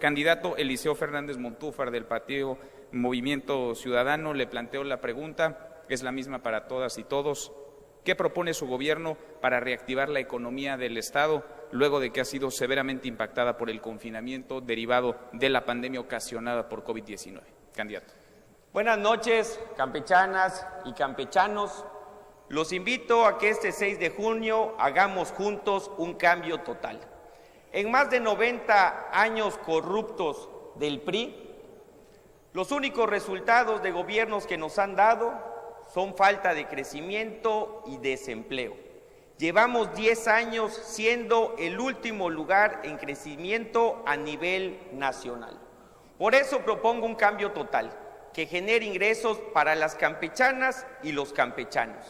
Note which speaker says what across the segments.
Speaker 1: Candidato Eliseo Fernández Montúfar, del partido Movimiento Ciudadano, le planteo la pregunta, es la misma para todas y todos. ¿Qué propone su gobierno para reactivar la economía del Estado luego de que ha sido severamente impactada por el confinamiento derivado de la pandemia ocasionada por COVID-19? Candidato.
Speaker 2: Buenas noches, campechanas y campechanos. Los invito a que este 6 de junio hagamos juntos un cambio total. En más de 90 años corruptos del PRI, los únicos resultados de gobiernos que nos han dado son falta de crecimiento y desempleo. Llevamos 10 años siendo el último lugar en crecimiento a nivel nacional. Por eso propongo un cambio total, que genere ingresos para las campechanas y los campechanos.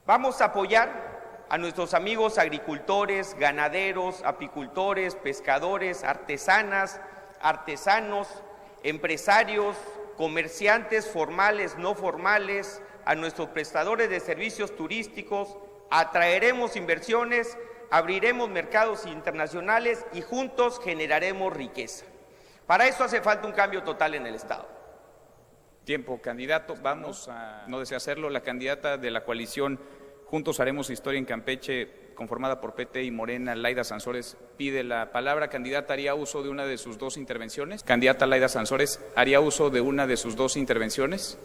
Speaker 2: Vamos a apoyar a nuestros amigos agricultores, ganaderos, apicultores, pescadores, artesanas, artesanos, empresarios, comerciantes formales, no formales, a nuestros prestadores de servicios turísticos. Atraeremos inversiones, abriremos mercados internacionales y juntos generaremos riqueza. Para eso hace falta un cambio total en el Estado.
Speaker 1: Tiempo, candidato. Vamos a, no desea hacerlo, la candidata de la coalición Juntos Haremos Historia en Campeche, conformada por PT y Morena, Laida Sansores, pide la palabra. Candidata, ¿haría uso de una de sus dos intervenciones? Candidata Laida Sansores, ¿haría uso de una de sus dos intervenciones?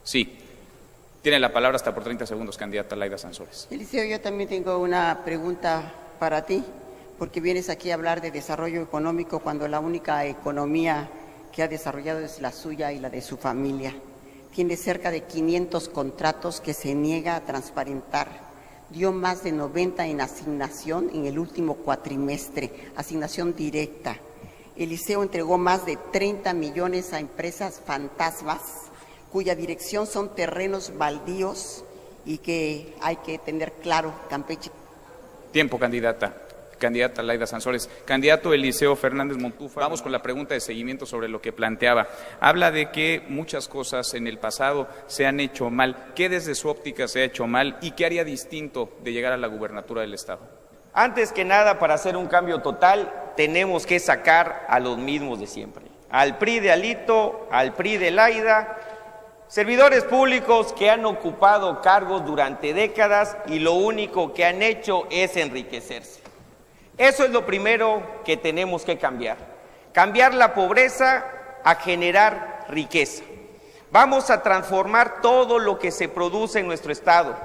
Speaker 1: Sí. Tiene la palabra hasta por 30 segundos, candidata Laida Sansores.
Speaker 3: Eliseo, yo también tengo una pregunta para ti, porque vienes aquí a hablar de desarrollo económico cuando la única economía que ha desarrollado es la suya y la de su familia. Tiene cerca de 500 contratos que se niega a transparentar. Dio más de 90 en asignación en el último cuatrimestre, asignación directa. Eliseo entregó más de 30 millones a empresas fantasmas, cuya dirección son terrenos baldíos y que hay que tener claro, Campeche.
Speaker 1: Tiempo, candidata. Candidata Laida Sansores. Candidato Eliseo Fernández Montúfar, vamos con la pregunta de seguimiento sobre lo que planteaba. Habla de que muchas cosas en el pasado se han hecho mal. ¿Qué desde su óptica se ha hecho mal y qué haría distinto de llegar a la gubernatura del Estado?
Speaker 2: Antes que nada, para hacer un cambio total, tenemos que sacar a los mismos de siempre. Al PRI de Alito, al PRI de Laida, servidores públicos que han ocupado cargos durante décadas y lo único que han hecho es enriquecerse. Eso es lo primero que tenemos que cambiar. Cambiar la pobreza a generar riqueza. Vamos a transformar todo lo que se produce en nuestro estado,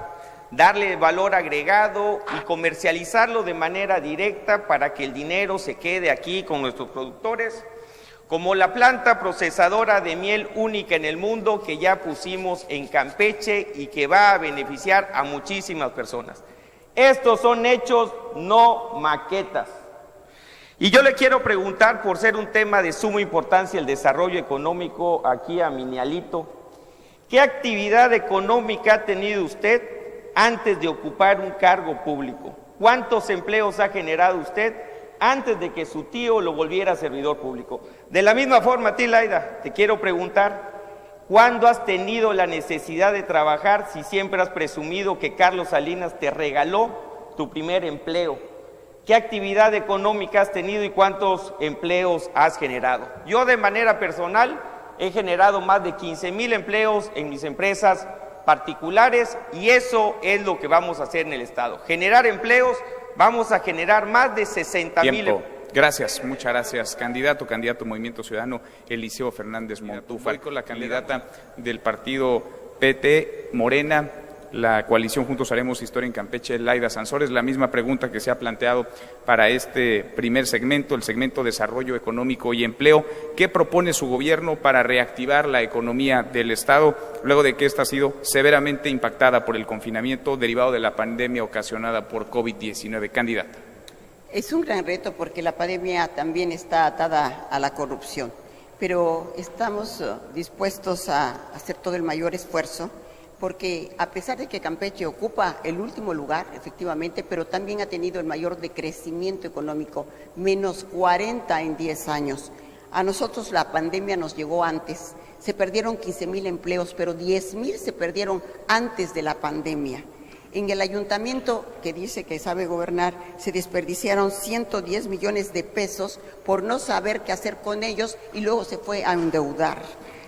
Speaker 2: darle valor agregado y comercializarlo de manera directa para que el dinero se quede aquí con nuestros productores, como la planta procesadora de miel única en el mundo que ya pusimos en Campeche y que va a beneficiar a muchísimas personas. Estos son hechos, no maquetas. Y yo le quiero preguntar, por ser un tema de suma importancia el desarrollo económico aquí a Minialito, ¿qué actividad económica ha tenido usted antes de ocupar un cargo público? ¿Cuántos empleos ha generado usted antes de que su tío lo volviera servidor público? De la misma forma, a ti, Laida, te quiero preguntar, ¿cuándo has tenido la necesidad de trabajar si siempre has presumido que Carlos Salinas te regaló tu primer empleo? ¿Qué actividad económica has tenido y cuántos empleos has generado? Yo de manera personal he generado más de 15,000 empleos en mis empresas particulares y eso es lo que vamos a hacer en el Estado. Generar empleos, vamos a generar más de 60,000 empleos.
Speaker 1: Gracias, muchas gracias. Candidato Movimiento Ciudadano, Eliseo Fernández Montúfar. Con la candidata del partido PT, Morena, la coalición Juntos Haremos Historia en Campeche, Laida Sansores. La misma pregunta que se ha planteado para este primer segmento, el segmento Desarrollo Económico y Empleo. ¿Qué propone su gobierno para reactivar la economía del Estado luego de que esta ha sido severamente impactada por el confinamiento derivado de la pandemia ocasionada por COVID-19? Candidata.
Speaker 3: Es un gran reto porque la pandemia también está atada a la corrupción, pero estamos dispuestos a hacer todo el mayor esfuerzo porque a pesar de que Campeche ocupa el último lugar, efectivamente, pero también ha tenido el mayor decrecimiento económico, menos 40 en 10 años. A nosotros la pandemia nos llegó antes, se perdieron 15,000 empleos, pero 10,000 se perdieron antes de la pandemia. En el ayuntamiento, que dice que sabe gobernar, se desperdiciaron 110 millones de pesos por no saber qué hacer con ellos y luego se fue a endeudar.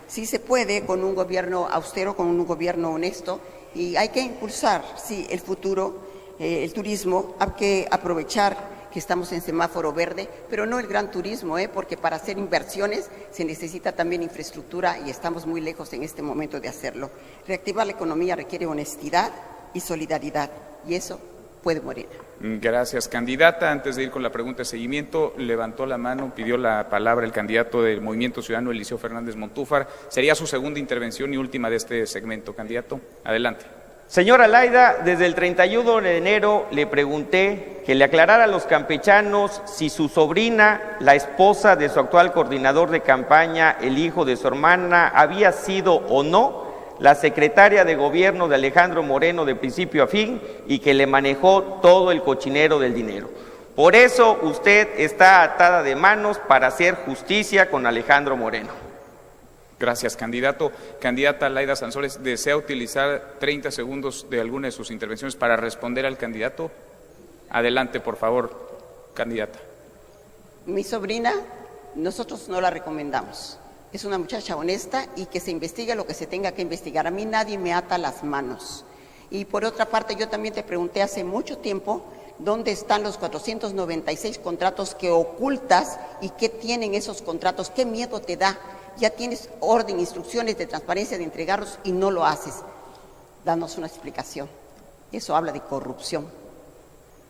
Speaker 3: Sí se puede con un gobierno austero, con un gobierno honesto, y hay que impulsar, sí, el futuro, el turismo. Hay que aprovechar que estamos en semáforo verde, pero no el gran turismo, porque para hacer inversiones se necesita también infraestructura y estamos muy lejos en este momento de hacerlo. Reactivar la economía requiere honestidad y solidaridad, y eso puede Morena.
Speaker 1: Gracias, candidata. Antes de ir con la pregunta de seguimiento, levantó la mano, pidió la palabra el candidato del Movimiento Ciudadano, Eliseo Fernández Montúfar. Sería su segunda intervención y última de este segmento. Candidato, adelante.
Speaker 2: Señora Laida, desde el 31 de enero le pregunté que le aclarara a los campechanos si su sobrina, la esposa de su actual coordinador de campaña, el hijo de su hermana, había sido o no la secretaria de gobierno de Alejandro Moreno de principio a fin y que le manejó todo el cochinero del dinero. Por eso usted está atada de manos para hacer justicia con Alejandro Moreno.
Speaker 1: Gracias, candidato. Candidata Laida Sansores, ¿desea utilizar 30 segundos de alguna de sus intervenciones para responder al candidato? Adelante, por favor, candidata.
Speaker 3: Mi sobrina, nosotros no la recomendamos. Es una muchacha honesta y que se investigue lo que se tenga que investigar. A mí nadie me ata las manos. Y por otra parte, yo también te pregunté hace mucho tiempo dónde están los 496 contratos que ocultas y qué tienen esos contratos, qué miedo te da. Ya tienes orden, instrucciones de transparencia de entregarlos y no lo haces. Danos una explicación. Eso habla de corrupción.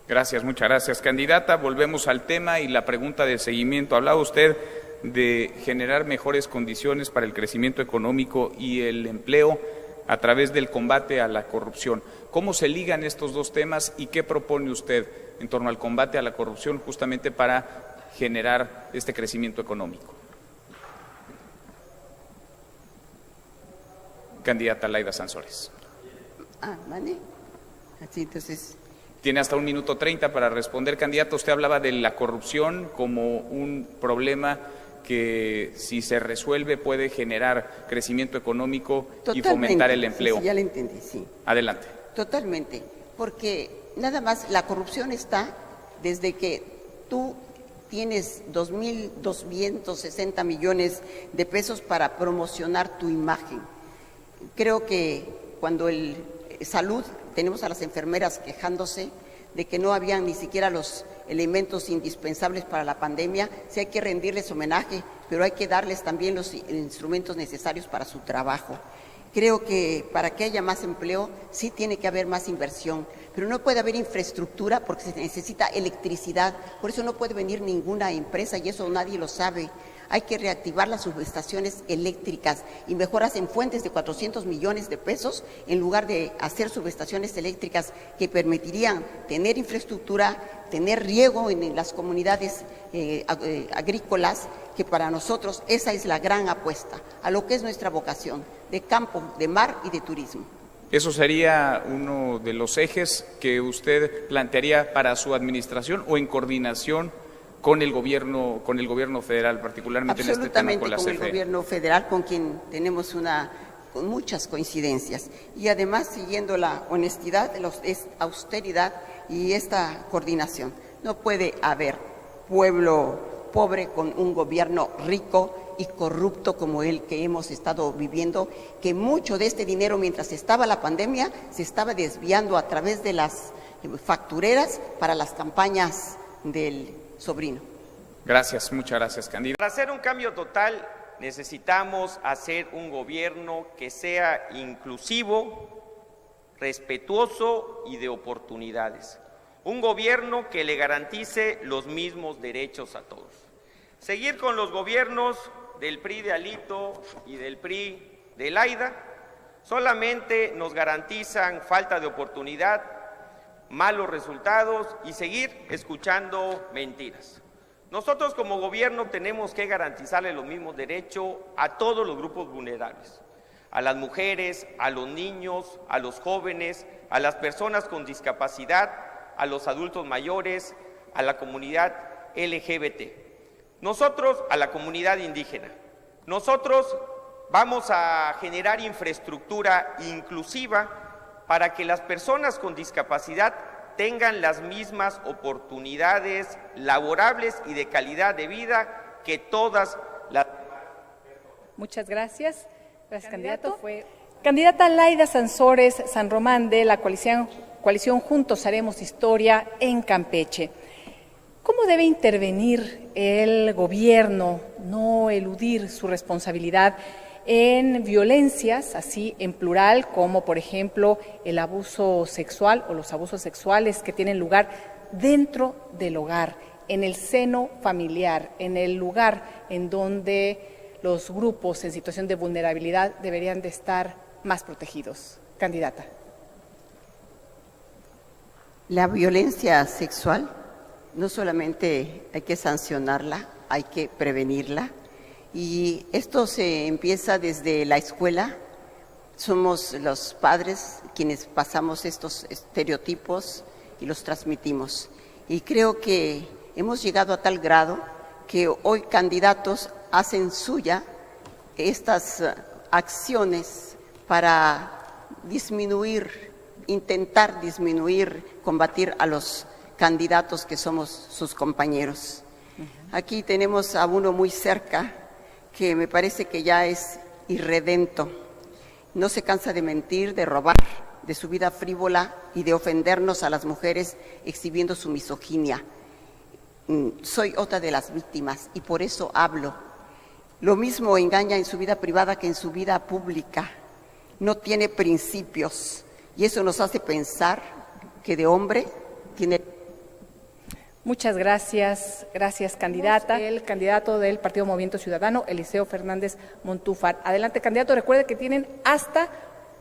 Speaker 1: Gracias, muchas gracias, candidata. Volvemos al tema y la pregunta de seguimiento. Hablaba usted de generar mejores condiciones para el crecimiento económico y el empleo a través del combate a la corrupción. ¿Cómo se ligan estos dos temas y qué propone usted en torno al combate a la corrupción justamente para generar este crecimiento económico? Candidata Laida Sansores.
Speaker 3: ¿Vale? Así entonces.
Speaker 1: Tiene hasta 1 minuto 30 para responder, candidato. Usted hablaba de la corrupción como un problema que, si se resuelve, puede generar crecimiento económico. Totalmente. Y fomentar el empleo.
Speaker 3: Sí, ya le entendí, sí.
Speaker 1: Adelante.
Speaker 3: Totalmente, porque nada más la corrupción está desde que tú tienes 2.260 millones de pesos para promocionar tu imagen. Creo que cuando salud, tenemos a las enfermeras quejándose de que no habían ni siquiera los elementos indispensables para la pandemia. Sí hay que rendirles homenaje, pero hay que darles también los instrumentos necesarios para su trabajo. Creo que para que haya más empleo sí tiene que haber más inversión, pero no puede haber infraestructura porque se necesita electricidad. Por eso no puede venir ninguna empresa y eso nadie lo sabe. Hay que reactivar las subestaciones eléctricas y mejoras en fuentes de 400 millones de pesos en lugar de hacer subestaciones eléctricas que permitirían tener infraestructura, tener riego en las comunidades agrícolas, que para nosotros esa es la gran apuesta a lo que es nuestra vocación de campo, de mar y de turismo.
Speaker 1: ¿Eso sería uno de los ejes que usted plantearía para su administración o en coordinación con el gobierno federal, particularmente en este tema con la CFE?
Speaker 3: Absolutamente, con el gobierno federal, con quien tenemos con muchas coincidencias. Y además siguiendo la honestidad, la austeridad y esta coordinación. No puede haber pueblo pobre con un gobierno rico y corrupto como el que hemos estado viviendo, que mucho de este dinero, mientras estaba la pandemia, se estaba desviando a través de las factureras para las campañas del sobrino.
Speaker 1: Gracias, muchas gracias, candidato.
Speaker 2: Para hacer un cambio total necesitamos hacer un gobierno que sea inclusivo, respetuoso y de oportunidades. Un gobierno que le garantice los mismos derechos a todos. Seguir con los gobiernos del PRI de Alito y del PRI de Laida solamente nos garantizan falta de oportunidad, malos resultados y seguir escuchando mentiras. Nosotros como gobierno tenemos que garantizarle los mismos derechos a todos los grupos vulnerables, a las mujeres, a los niños, a los jóvenes, a las personas con discapacidad, a los adultos mayores, a la comunidad LGBT. Nosotros, a la comunidad indígena. Nosotros vamos a generar infraestructura inclusiva para que las personas con discapacidad tengan las mismas oportunidades laborables y de calidad de vida que todas las...
Speaker 4: Muchas gracias. Gracias, candidato. Candidata Laida Sansores San Román, de la coalición Juntos Haremos Historia en Campeche. ¿Cómo debe intervenir el gobierno, no eludir su responsabilidad en violencias, así en plural, como por ejemplo el abuso sexual o los abusos sexuales que tienen lugar dentro del hogar, en el seno familiar, en el lugar en donde los grupos en situación de vulnerabilidad deberían de estar más protegidos? Candidata.
Speaker 3: La violencia sexual no solamente hay que sancionarla, hay que prevenirla. Y esto se empieza desde la escuela. Somos los padres quienes pasamos estos estereotipos y los transmitimos. Y creo que hemos llegado a tal grado que hoy candidatos hacen suya estas acciones para disminuir, intentar disminuir, combatir a los candidatos que somos sus compañeros. Aquí tenemos a uno muy cerca que me parece que ya es irredento. No se cansa de mentir, de robar, de su vida frívola y de ofendernos a las mujeres exhibiendo su misoginia. Soy otra de las víctimas y por eso hablo. Lo mismo engaña en su vida privada que en su vida pública. No tiene principios y eso nos hace pensar que de hombre tiene...
Speaker 4: Muchas gracias, candidata. El candidato del Partido Movimiento Ciudadano, Eliseo Fernández Montúfar. Adelante, candidato. Recuerde que tienen hasta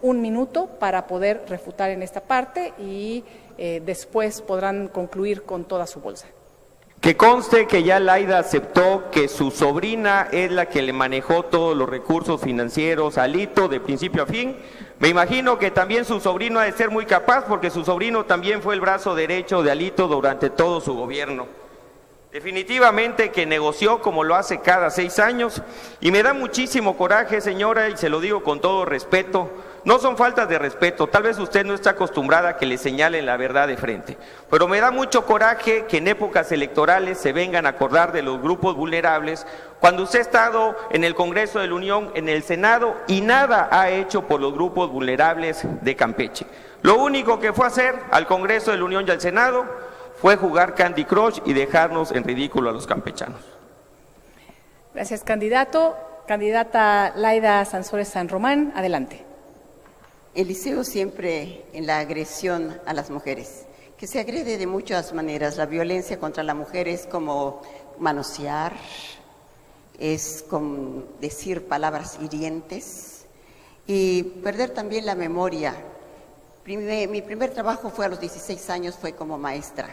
Speaker 4: 1 minuto para poder refutar en esta parte y después podrán concluir con toda su bolsa.
Speaker 2: Que conste que ya Laida aceptó que su sobrina es la que le manejó todos los recursos financieros a Alito de principio a fin. Me imagino que también su sobrino ha de ser muy capaz, porque su sobrino también fue el brazo derecho de Alito durante todo su gobierno. Definitivamente que negoció como lo hace cada 6 años, y me da muchísimo coraje, señora, y se lo digo con todo respeto. No son faltas de respeto, tal vez usted no está acostumbrada a que le señalen la verdad de frente, pero me da mucho coraje que en épocas electorales se vengan a acordar de los grupos vulnerables cuando usted ha estado en el Congreso de la Unión, en el Senado, y nada ha hecho por los grupos vulnerables de Campeche. Lo único que fue a hacer al Congreso de la Unión y al Senado fue jugar Candy Crush y dejarnos en ridículo a los campechanos.
Speaker 4: Gracias, candidato. Candidata Laida Sansores San Román, adelante.
Speaker 3: Eliseo siempre en la agresión a las mujeres, que se agrede de muchas maneras. La violencia contra la mujer es como manosear, es como decir palabras hirientes y perder también la memoria. Mi primer trabajo fue a los 16 años, fue como maestra.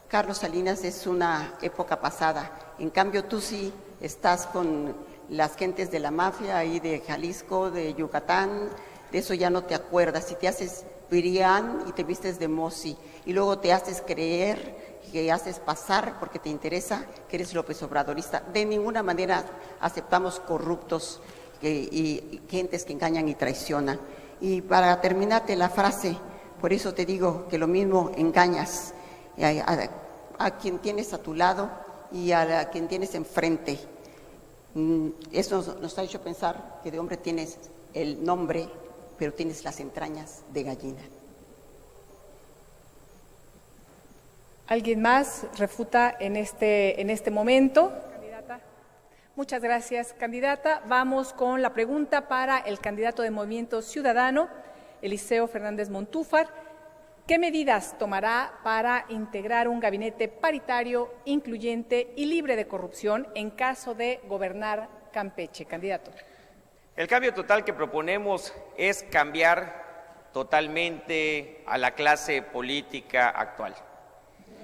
Speaker 3: Carlos Salinas es una época pasada, en cambio tú sí estás con las gentes de la mafia ahí de Jalisco, de Yucatán. De eso ya no te acuerdas. Si te haces Pirián y te vistes de Mosi y luego te haces creer, que haces pasar porque te interesa que eres López Obradorista. De ninguna manera aceptamos corruptos y gentes que engañan y traicionan. Y para terminarte la frase, por eso te digo que lo mismo engañas a quien tienes a tu lado y a quien tienes enfrente. Eso nos ha hecho pensar que de hombre tienes el nombre, pero tienes las entrañas de gallina.
Speaker 4: ¿Alguien más refuta en este momento? Candidata. Muchas gracias, candidata. Vamos con la pregunta para el candidato de Movimiento Ciudadano, Eliseo Fernández Montúfar. ¿Qué medidas tomará para integrar un gabinete paritario, incluyente y libre de corrupción en caso de gobernar Campeche? Candidato.
Speaker 2: El cambio total que proponemos es cambiar totalmente a la clase política actual.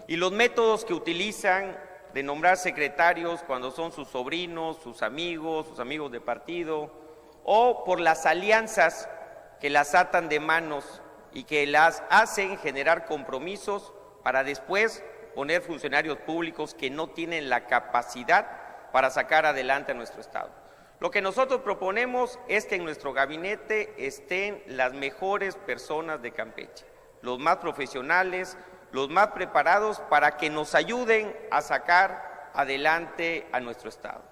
Speaker 2: Y los métodos que utilizan de nombrar secretarios cuando son sus sobrinos, sus amigos de partido, o por las alianzas que las atan de manos y que las hacen generar compromisos para después poner funcionarios públicos que no tienen la capacidad para sacar adelante a nuestro Estado. Lo que nosotros proponemos es que en nuestro gabinete estén las mejores personas de Campeche, los más profesionales, los más preparados para que nos ayuden a sacar adelante a nuestro Estado.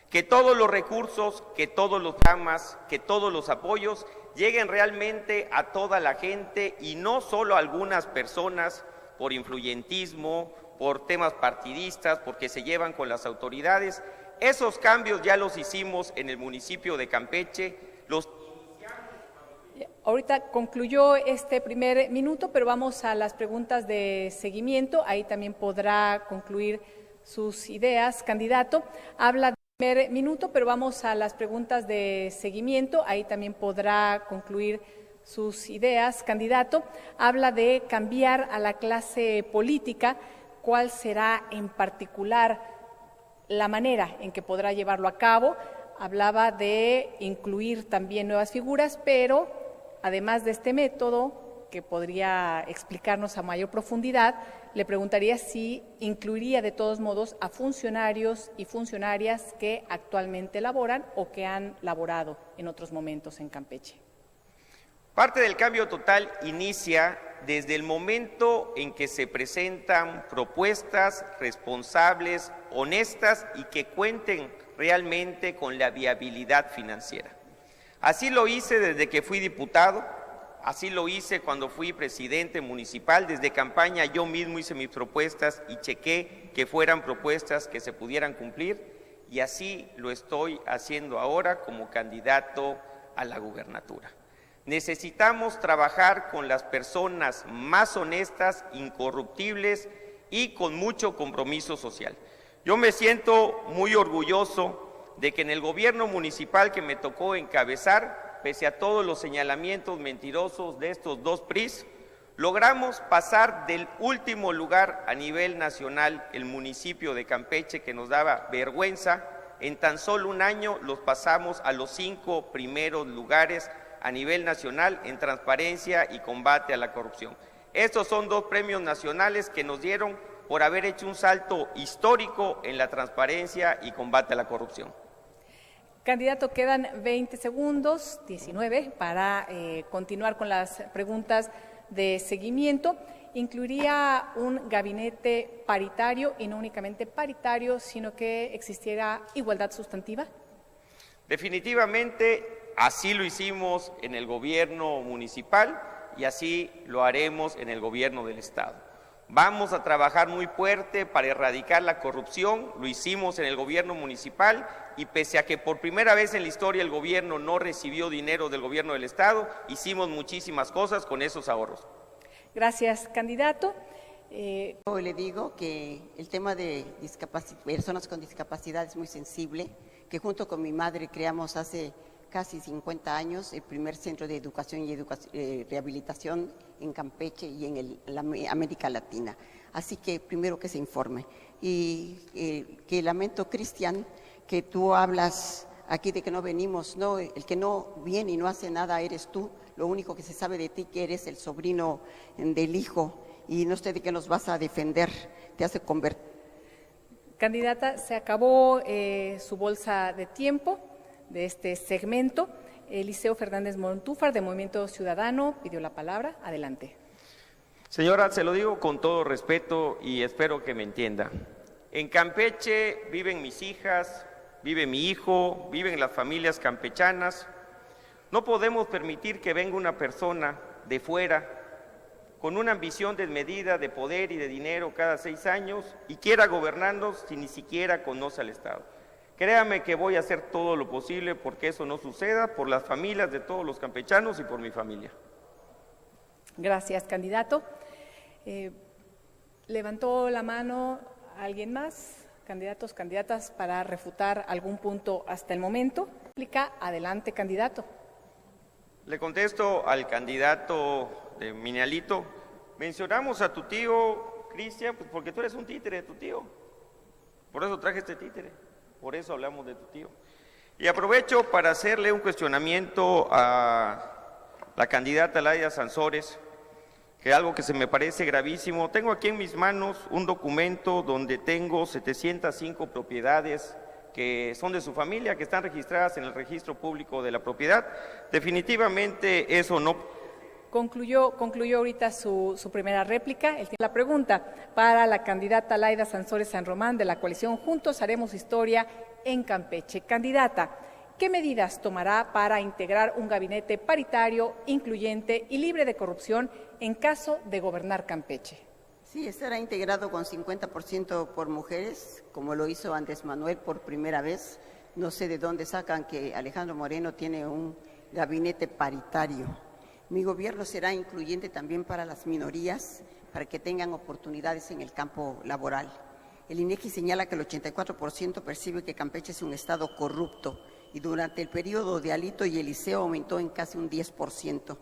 Speaker 2: Que todos los recursos, que todos los programas, que todos los apoyos lleguen realmente a toda la gente y no solo a algunas personas por influyentismo, por temas partidistas, porque se llevan con las autoridades. Esos cambios ya los hicimos en el municipio de Campeche.
Speaker 4: Ahorita concluyó este primer minuto, pero vamos a las preguntas de seguimiento. Ahí también podrá concluir sus ideas, candidato. Habla de primer minuto, pero vamos a las preguntas de seguimiento. Ahí también podrá concluir sus ideas, candidato. Habla de cambiar a la clase política. ¿Cuál será en particular la manera en que podrá llevarlo a cabo? Hablaba de incluir también nuevas figuras, pero además de este método, que podría explicarnos a mayor profundidad, le preguntaría si incluiría de todos modos a funcionarios y funcionarias que actualmente laboran o que han laborado en otros momentos en Campeche.
Speaker 2: Parte del cambio total inicia desde el momento en que se presentan propuestas responsables, honestas y que cuenten realmente con la viabilidad financiera. Así lo hice desde que fui diputado, así lo hice cuando fui presidente municipal. Desde campaña yo mismo hice mis propuestas y chequé que fueran propuestas que se pudieran cumplir, y así lo estoy haciendo ahora como candidato a la gubernatura. Necesitamos trabajar con las personas más honestas, incorruptibles y con mucho compromiso social. Yo me siento muy orgulloso de que en el gobierno municipal que me tocó encabezar, pese a todos los señalamientos mentirosos de estos dos PRIs, logramos pasar del último lugar a nivel nacional el municipio de Campeche, que nos daba vergüenza. En tan solo un año los pasamos a los 5 primeros lugares a nivel nacional en transparencia y combate a la corrupción. Estos son 2 premios nacionales que nos dieron por haber hecho un salto histórico en la transparencia y combate a la corrupción.
Speaker 4: Candidato, quedan 20 segundos, 19, para continuar con las preguntas de seguimiento. ¿Incluiría un gabinete paritario y no únicamente paritario, sino que existiera igualdad sustantiva?
Speaker 2: Definitivamente. Así lo hicimos en el gobierno municipal y así lo haremos en el gobierno del Estado. Vamos a trabajar muy fuerte para erradicar la corrupción. Lo hicimos en el gobierno municipal y pese a que por primera vez en la historia el gobierno no recibió dinero del gobierno del Estado, hicimos muchísimas cosas con esos ahorros.
Speaker 4: Gracias, candidato.
Speaker 3: Yo le digo que el tema de personas con discapacidad es muy sensible, que junto con mi madre creamos hace casi 50 años el primer centro de educación y rehabilitación en Campeche y en la América Latina. Así que primero que se informe. Y que lamento, Cristian, que tú hablas aquí de que no venimos. No, el que no viene y no hace nada eres tú. Lo único que se sabe de ti que eres el sobrino del hijo y no sé de qué nos vas a defender. Te hace convertir.
Speaker 4: Candidata, se acabó su bolsa de tiempo de este segmento. Eliseo Fernández Montúfar, de Movimiento Ciudadano, pidió la palabra. Adelante.
Speaker 2: Señora, se lo digo con todo respeto y espero que me entienda. En Campeche viven mis hijas, vive mi hijo, viven las familias campechanas. No podemos permitir que venga una persona de fuera con una ambición desmedida de poder y de dinero cada 6 años y quiera gobernarnos si ni siquiera conoce al Estado. Créame que voy a hacer todo lo posible porque eso no suceda, por las familias de todos los campechanos y por mi familia.
Speaker 4: Gracias, candidato. ¿Levantó la mano alguien más? Candidatos, candidatas, para refutar algún punto hasta el momento. Adelante, candidato.
Speaker 2: Le contesto al candidato de Minalito. Mencionamos a tu tío, Cristian, pues porque tú eres un títere de tu tío. Por eso traje este títere. Por eso hablamos de tu tío. Y aprovecho para hacerle un cuestionamiento a la candidata Laida Sansores, que es algo que se me parece gravísimo. Tengo aquí en mis manos un documento donde tengo 705 propiedades que son de su familia, que están registradas en el registro público de la propiedad. Definitivamente eso no.
Speaker 4: Concluyó ahorita su primera réplica. La pregunta para la candidata Laida Sansores San Román de la coalición Juntos Haremos Historia en Campeche. Candidata, ¿qué medidas tomará para integrar un gabinete paritario, incluyente y libre de corrupción en caso de gobernar Campeche?
Speaker 3: Sí, estará integrado con 50% por mujeres, como lo hizo Andrés Manuel por primera vez. No sé de dónde sacan que Alejandro Moreno tiene un gabinete paritario. Mi gobierno será incluyente también para las minorías, para que tengan oportunidades en el campo laboral. El INEGI señala que el 84% percibe que Campeche es un estado corrupto y durante el periodo de Alito y Eliseo aumentó en casi un 10%.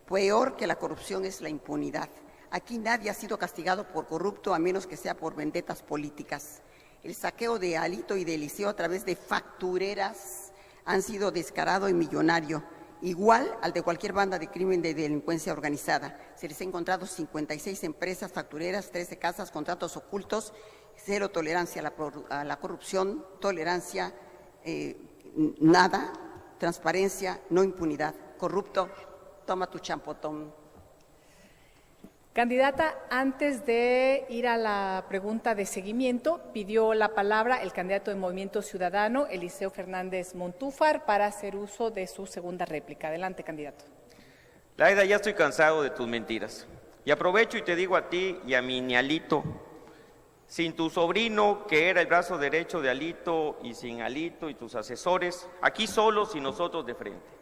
Speaker 3: Peor que la corrupción es la impunidad. Aquí nadie ha sido castigado por corrupto a menos que sea por vendetas políticas. El saqueo de Alito y de Eliseo a través de factureras han sido descarado y millonario, igual al de cualquier banda de crimen de delincuencia organizada. Se les ha encontrado 56 empresas factureras, 13 casas, contratos ocultos, cero tolerancia a la corrupción, tolerancia, nada, transparencia, no impunidad. Corrupto, toma tu champotón.
Speaker 4: Candidata, antes de ir a la pregunta de seguimiento, pidió la palabra el candidato de Movimiento Ciudadano, Eliseo Fernández Montúfar, para hacer uso de su segunda réplica. Adelante, candidato.
Speaker 2: Laida, ya estoy cansado de tus mentiras. Y aprovecho y te digo a ti y a mi Alito, sin tu sobrino, que era el brazo derecho de Alito, y sin Alito y tus asesores, aquí solos y nosotros de frente.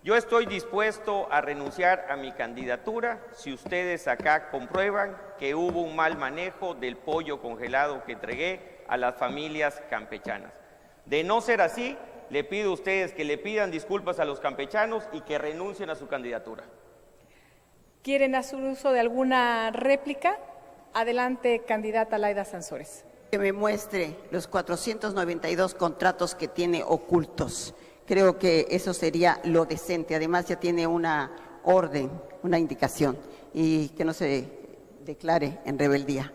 Speaker 2: Yo estoy dispuesto a renunciar a mi candidatura si ustedes acá comprueban que hubo un mal manejo del pollo congelado que entregué a las familias campechanas. De no ser así, le pido a ustedes que le pidan disculpas a los campechanos y que renuncien a su candidatura.
Speaker 4: ¿Quieren hacer uso de alguna réplica? Adelante, candidata Laida Sansores.
Speaker 3: Que me muestre los 492 contratos que tiene ocultos. Creo que eso sería lo decente. Además, ya tiene una orden, una indicación, y que no se declare en rebeldía.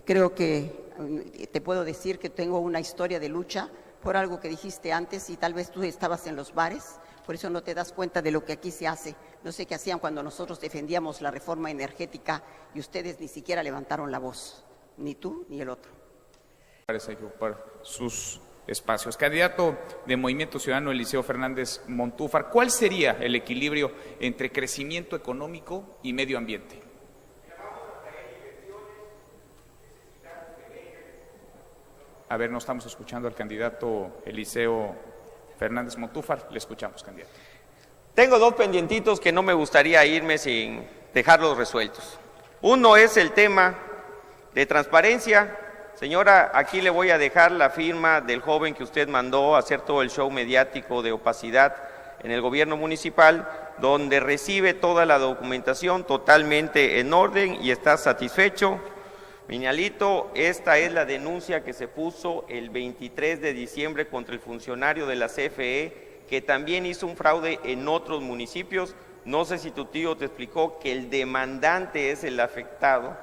Speaker 3: Creo que te puedo decir que tengo una historia de lucha por algo que dijiste antes y tal vez tú estabas en los bares, por eso no te das cuenta de lo que aquí se hace. No sé qué hacían cuando nosotros defendíamos la reforma energética y ustedes ni siquiera levantaron la voz, ni tú ni el otro.
Speaker 1: Parece ocupar sus espacios. Candidato de Movimiento Ciudadano, Eliseo Fernández Montúfar, ¿cuál sería el equilibrio entre crecimiento económico y medio ambiente? A ver, no estamos escuchando al candidato Eliseo Fernández Montúfar. Le escuchamos, candidato.
Speaker 2: Tengo dos pendientitos que no me gustaría irme sin dejarlos resueltos. Uno es el tema de transparencia. Señora, aquí le voy a dejar la firma del joven que usted mandó a hacer todo el show mediático de opacidad en el gobierno municipal, donde recibe toda la documentación totalmente en orden y está satisfecho. Miñalito, esta es la denuncia que se puso el 23 de diciembre contra el funcionario de la CFE, que también hizo un fraude en otros municipios. No sé si tu tío te explicó que el demandante es el afectado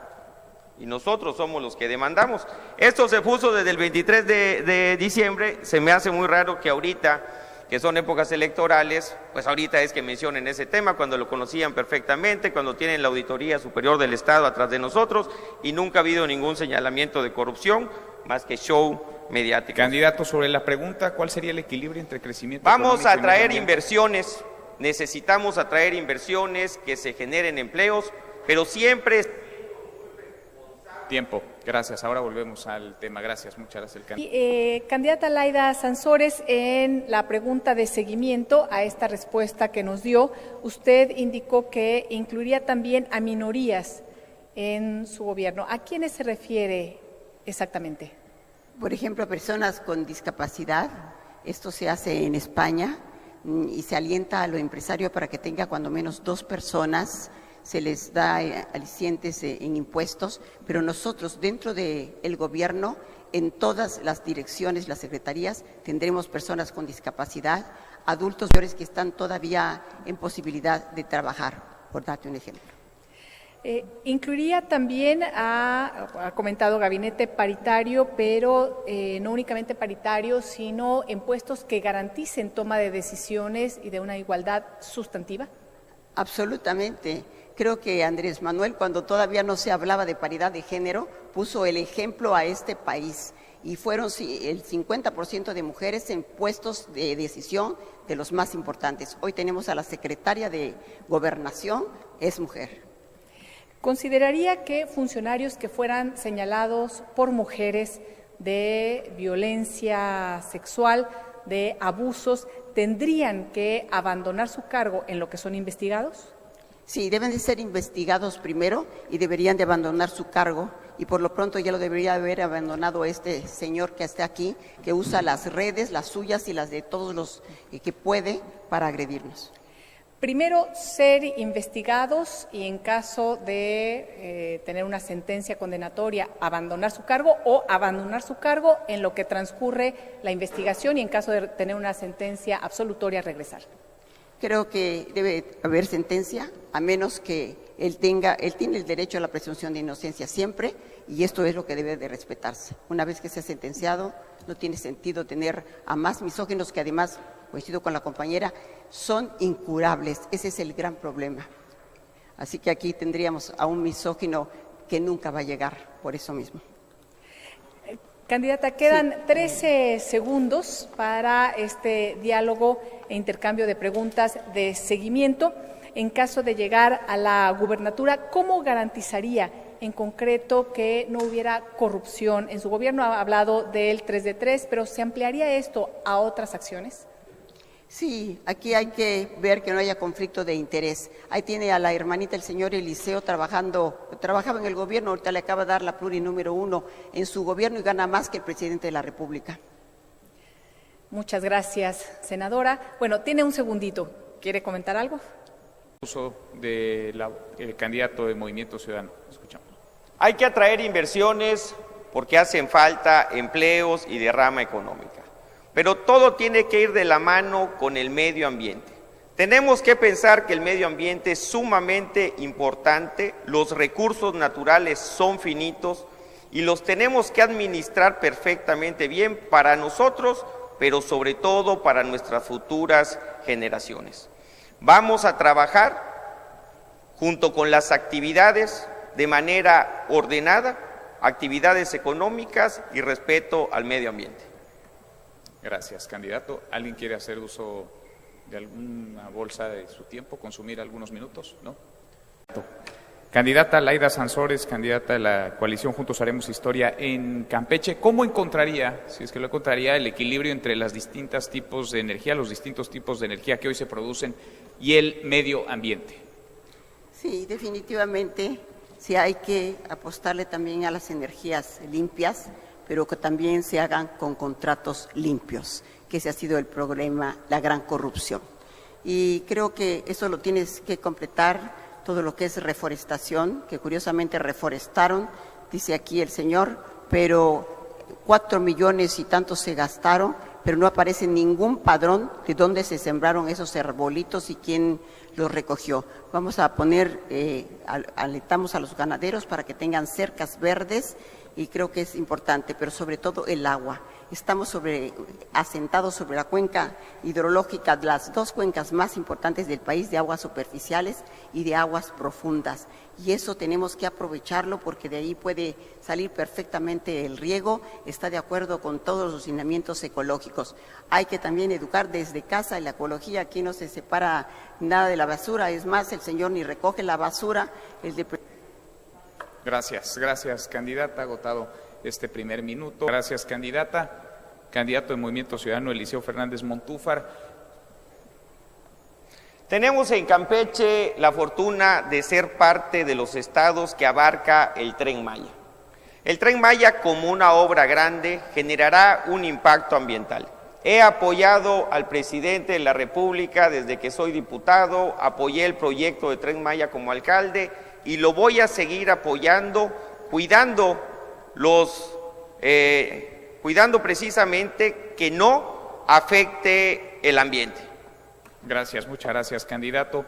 Speaker 2: y nosotros somos los que demandamos. Esto se puso desde el 23 de diciembre, se me hace muy raro que ahorita, que son épocas electorales, pues ahorita es que mencionen ese tema, cuando lo conocían perfectamente, cuando tienen la Auditoría Superior del Estado atrás de nosotros y nunca ha habido ningún señalamiento de corrupción, más que show mediático.
Speaker 1: Candidato, sobre la pregunta, ¿cuál sería el equilibrio entre crecimiento
Speaker 2: Vamos a
Speaker 1: económico y
Speaker 2: atraer
Speaker 1: medio ambiente?
Speaker 2: inversiones, necesitamos atraer inversiones que se generen empleos, pero siempre...
Speaker 1: Tiempo, gracias. Ahora volvemos al tema. Gracias, muchas gracias.
Speaker 4: Candidata Laida Sansores, en la pregunta de seguimiento a esta respuesta que nos dio, usted indicó que incluiría también a minorías en su gobierno. ¿A quiénes se refiere exactamente?
Speaker 3: Por ejemplo, personas con discapacidad. Esto se hace en España y se alienta a los empresarios para que tenga cuando menos 2 personas. Se les da alicientes en impuestos, pero nosotros dentro del gobierno, en todas las direcciones, las secretarías, tendremos personas con discapacidad, adultos mayores que están todavía en posibilidad de trabajar, por darte un ejemplo.
Speaker 4: Incluiría también, ha comentado gabinete paritario, pero no únicamente paritario, sino en puestos que garanticen toma de decisiones y de una igualdad sustantiva.
Speaker 3: Absolutamente. Creo que Andrés Manuel, cuando todavía no se hablaba de paridad de género, puso el ejemplo a este país y fueron el 50% de mujeres en puestos de decisión de los más importantes. Hoy tenemos a la secretaria de Gobernación, es mujer.
Speaker 4: ¿Consideraría que funcionarios que fueran señalados por mujeres de violencia sexual, de abusos, tendrían que abandonar su cargo en lo que son investigados?
Speaker 3: Sí, deben de ser investigados primero y deberían de abandonar su cargo y por lo pronto ya lo debería haber abandonado este señor que está aquí, que usa las redes, las suyas y las de todos los que puede para agredirnos.
Speaker 4: Primero, ser investigados y en caso de tener una sentencia condenatoria, abandonar su cargo o abandonar su cargo en lo que transcurre la investigación y en caso de tener una sentencia absolutoria, regresar.
Speaker 3: Creo que debe haber sentencia, a menos que él tiene el derecho a la presunción de inocencia siempre, y esto es lo que debe de respetarse. Una vez que sea sentenciado, no tiene sentido tener a más misóginos que además, coincido con la compañera, son incurables. Ese es el gran problema. Así que aquí tendríamos a un misógino que nunca va a llegar por eso mismo.
Speaker 4: Candidata, quedan 13 segundos para este diálogo e intercambio de preguntas de seguimiento. En caso de llegar a la gubernatura, ¿cómo garantizaría en concreto que no hubiera corrupción? En su gobierno ha hablado del 3 de 3, pero ¿se ampliaría esto a otras acciones?
Speaker 3: Sí, aquí hay que ver que no haya conflicto de interés. Ahí tiene a la hermanita el señor Eliseo trabajaba en el gobierno, ahorita le acaba de dar la pluri número 1 en su gobierno y gana más que el presidente de la República.
Speaker 4: Muchas gracias, senadora. Bueno, tiene un segundito. ¿Quiere comentar algo?
Speaker 1: Uso del candidato de Movimiento Ciudadano. Escuchamos.
Speaker 2: Hay que atraer inversiones porque hacen falta empleos y derrama económica. Pero todo tiene que ir de la mano con el medio ambiente. Tenemos que pensar que el medio ambiente es sumamente importante, los recursos naturales son finitos y los tenemos que administrar perfectamente bien para nosotros, pero sobre todo para nuestras futuras generaciones. Vamos a trabajar junto con las actividades de manera ordenada, actividades económicas y respeto al medio ambiente.
Speaker 1: Gracias, candidato. ¿Alguien quiere hacer uso de alguna bolsa de su tiempo, consumir algunos minutos? ¿No? Candidata Laida Sansores, candidata de la coalición Juntos Haremos Historia en Campeche, ¿cómo encontraría, si es que lo encontraría, el equilibrio entre los distintos tipos de energía que hoy se producen y el medio ambiente?
Speaker 3: Sí, definitivamente, sí hay que apostarle también a las energías limpias, pero que también se hagan con contratos limpios, que ese ha sido el problema, la gran corrupción. Y creo que eso lo tienes que completar, todo lo que es reforestación, que curiosamente reforestaron, dice aquí el señor, pero 4 millones y tantos se gastaron, pero no aparece ningún padrón de dónde se sembraron esos arbolitos y quién los recogió. Vamos a poner, alentamos a los ganaderos para que tengan cercas verdes, y creo que es importante, pero sobre todo el agua. Estamos asentados sobre la cuenca hidrológica, las dos cuencas más importantes del país, de aguas superficiales y de aguas profundas. Y eso tenemos que aprovecharlo porque de ahí puede salir perfectamente el riego, está de acuerdo con todos los lineamientos ecológicos. Hay que también educar desde casa en la ecología, aquí no se separa nada de la basura, es más, el señor ni recoge la basura,
Speaker 1: Gracias, candidata. Agotado este primer minuto. Gracias, candidata. Candidato de Movimiento Ciudadano, Eliseo Fernández Montúfar.
Speaker 2: Tenemos en Campeche la fortuna de ser parte de los estados que abarca el Tren Maya. El Tren Maya, como una obra grande, generará un impacto ambiental. He apoyado al presidente de la República desde que soy diputado, apoyé el proyecto de Tren Maya como alcalde y lo voy a seguir apoyando, cuidando precisamente que no afecte el ambiente.
Speaker 1: Gracias, muchas gracias, candidato.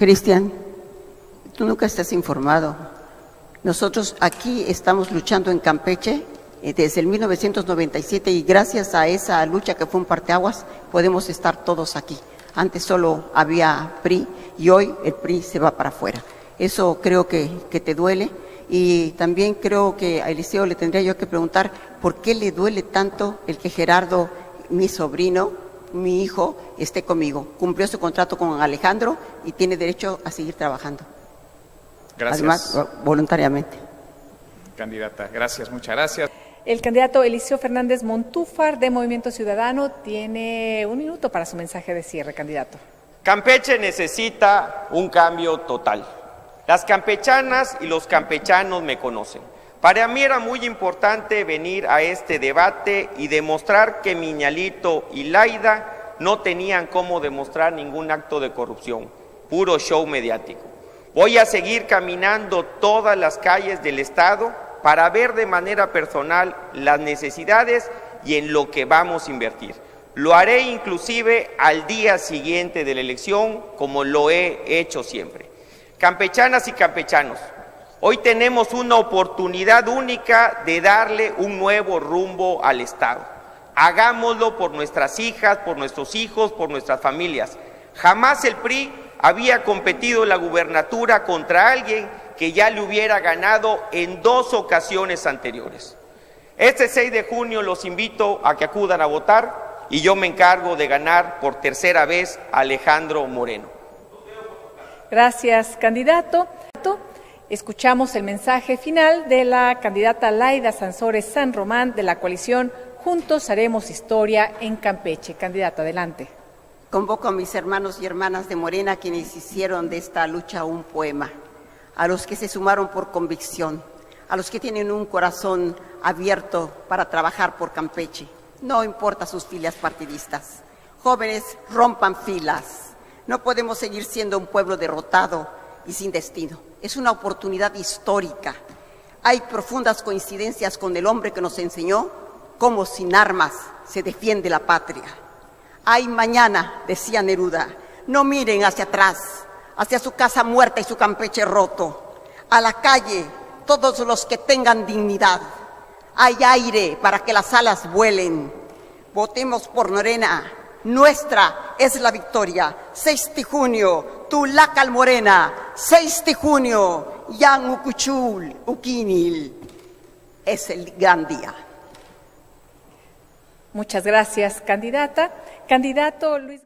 Speaker 3: Cristian, tú nunca estás informado. Nosotros aquí estamos luchando en Campeche desde el 1997 y gracias a esa lucha que fue un parteaguas podemos estar todos aquí. Antes solo había PRI y hoy el PRI se va para afuera. Eso creo que te duele y también creo que a Eliseo le tendría yo que preguntar por qué le duele tanto el que Gerardo, mi sobrino, mi hijo, esté conmigo. Cumplió su contrato con Alejandro y tiene derecho a seguir trabajando.
Speaker 1: Gracias.
Speaker 3: Además, voluntariamente.
Speaker 1: Candidata, gracias, muchas gracias.
Speaker 4: El candidato Eliseo Fernández Montúfar de Movimiento Ciudadano tiene 1 minuto para su mensaje de cierre, candidato.
Speaker 2: Campeche necesita un cambio total. Las campechanas y los campechanos me conocen. Para mí era muy importante venir a este debate y demostrar que Miñalito y Laida no tenían cómo demostrar ningún acto de corrupción, puro show mediático. Voy a seguir caminando todas las calles del Estado para ver de manera personal las necesidades y en lo que vamos a invertir. Lo haré inclusive al día siguiente de la elección, como lo he hecho siempre. Campechanas y campechanos, hoy tenemos una oportunidad única de darle un nuevo rumbo al Estado. Hagámoslo por nuestras hijas, por nuestros hijos, por nuestras familias. Jamás el PRI había competido en la gubernatura contra alguien que ya le hubiera ganado en 2 ocasiones anteriores. Este 6 de junio los invito a que acudan a votar y yo me encargo de ganar por 3ª vez a Alejandro Moreno.
Speaker 4: Gracias, candidato. Escuchamos el mensaje final de la candidata Laida Sansores San Román de la coalición Juntos Haremos Historia en Campeche. Candidata, adelante.
Speaker 3: Convoco a mis hermanos y hermanas de Morena quienes hicieron de esta lucha un poema, a los que se sumaron por convicción, a los que tienen un corazón abierto para trabajar por Campeche. No importa sus filias partidistas. Jóvenes, rompan filas. No podemos seguir siendo un pueblo derrotado y sin destino. Es una oportunidad histórica. Hay profundas coincidencias con el hombre que nos enseñó cómo sin armas se defiende la patria. Hay mañana, decía Neruda, no miren hacia atrás, hacia su casa muerta y su Campeche roto. A la calle, todos los que tengan dignidad. Hay aire para que las alas vuelen. Votemos por Morena. Nuestra es la victoria. 6 de junio, Tulacal Morena. 6 de junio, Yan Ucuchul, Uquinil. Es el gran día.
Speaker 4: Muchas gracias, candidata. Candidato Luis